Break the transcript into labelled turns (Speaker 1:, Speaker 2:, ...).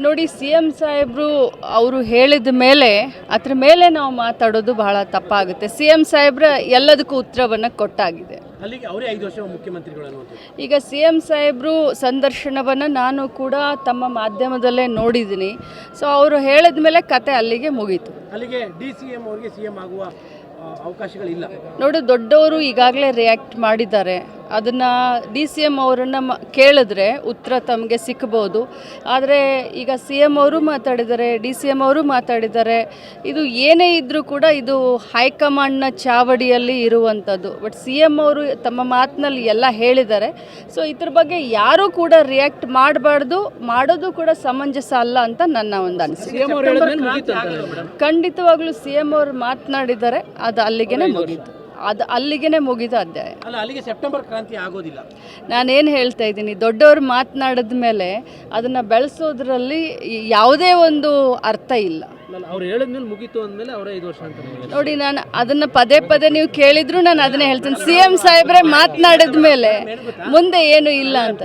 Speaker 1: ನೋಡಿ, C M ಸಾಹೇಬರು ಅವರು ಹೇಳಿದ ಮೇಲೆ ಅದ್ರ ಮೇಲೆ ನಾವು ಮಾತಾಡೋದು ಬಹಳ ತಪ್ಪಾಗುತ್ತೆ. ಸಿ ಎಂ ಸಾಹೇಬ್ರ ಎಲ್ಲದಕ್ಕೂ ಉತ್ತರವನ್ನು ಕೊಟ್ಟಾಗಿದೆ.
Speaker 2: ಅಲ್ಲಿಗೆ ಅವರೇ 5 ವರ್ಷ ಮುಖ್ಯಮಂತ್ರಿಗಳು.
Speaker 1: ಈಗ ಸಿ ಎಂ ಸಾಹೇಬರು ಸಂದರ್ಶನವನ್ನು ನಾನು ಕೂಡ ತಮ್ಮ ಮಾಧ್ಯಮದಲ್ಲೇ ನೋಡಿದ್ದೀನಿ. ಸೊ ಅವರು ಹೇಳಿದ ಮೇಲೆ ಕತೆ ಅಲ್ಲಿಗೆ ಮುಗೀತು.
Speaker 2: ಅಲ್ಲಿಗೆ ಡಿ ಸಿ ಎಂ ಅವರಿಗೆ ಸಿ ಎಂ ಆಗುವ ಅವಕಾಶಗಳಿಲ್ಲ.
Speaker 1: ನೋಡಿ, ದೊಡ್ಡವರು ಈಗಾಗಲೇ ರಿಯಾಕ್ಟ್ ಮಾಡಿದ್ದಾರೆ. ಅದನ್ನು ಡಿ ಸಿ ಎಮ್ ಅವರನ್ನು ಕೇಳಿದ್ರೆ ಉತ್ತರ ತಮಗೆ ಸಿಕ್ಕಬಹುದು. ಆದರೆ ಈಗ ಸಿ ಎಮ್ ಅವರು ಮಾತಾಡಿದ್ದಾರೆ, ಡಿ ಸಿ ಎಮ್ ಅವರು ಮಾತಾಡಿದ್ದಾರೆ. ಇದು ಏನೇ ಇದ್ದರೂ ಕೂಡ ಇದು ಹೈಕಮಾಂಡ್ನ ಚಾವಡಿಯಲ್ಲಿ ಇರುವಂಥದ್ದು. ಬಟ್ ಸಿ ಎಮ್ ಅವರು ತಮ್ಮ ಮಾತಿನಲ್ಲಿ ಎಲ್ಲ ಹೇಳಿದ್ದಾರೆ. ಸೊ ಇದ್ರ ಬಗ್ಗೆ ಯಾರೂ ಕೂಡ ರಿಯಾಕ್ಟ್ ಮಾಡಬಾರ್ದು, ಮಾಡೋದು ಕೂಡ ಸಮಂಜಸ ಅಲ್ಲ ಅಂತ ನನ್ನ ಒಂದು ಅನಿಸಿಕೆ. ಖಂಡಿತವಾಗ್ಲೂ ಸಿ ಎಮ್ ಅವರು ಮಾತನಾಡಿದ್ದಾರೆ, ಅದು ಅಲ್ಲಿಗೆ ಮುಗೀತು. ಅದು ಅಲ್ಲಿಗೆ ಮುಗಿದ ಅಧ್ಯಾಯ.
Speaker 2: ಅಲ್ಲಿಗೆ ಸೆಪ್ಟೆಂಬರ್ ಕ್ರಾಂತಿ ಆಗೋದಿಲ್ಲ.
Speaker 1: ನಾನೇನು ಹೇಳ್ತಾ ಇದ್ದೀನಿ, ದೊಡ್ಡವರು ಮಾತನಾಡಿದ ಮೇಲೆ ಅದನ್ನು ಬೆಳೆಸೋದ್ರಲ್ಲಿ ಯಾವುದೇ ಒಂದು ಅರ್ಥ ಇಲ್ಲ.
Speaker 2: ಅವ್ರು ಹೇಳಿದ್ಮೇಲೆ ಮುಗೀತು ಅಂದಮೇಲೆ ಅವರೇ 5 ವರ್ಷ ಅಂತ
Speaker 1: ನೋಡಿ, ನಾನು ಅದನ್ನು ಪದೇ ಪದೇ ನೀವು ಕೇಳಿದ್ರು ನಾನು ಅದನ್ನೇ ಹೇಳ್ತೀನಿ. ಸಿ ಎಂ ಸಾಹೇಬ್ರೆ ಮಾತನಾಡಿದ ಮೇಲೆ ಮುಂದೆ ಏನು ಇಲ್ಲ ಅಂತ.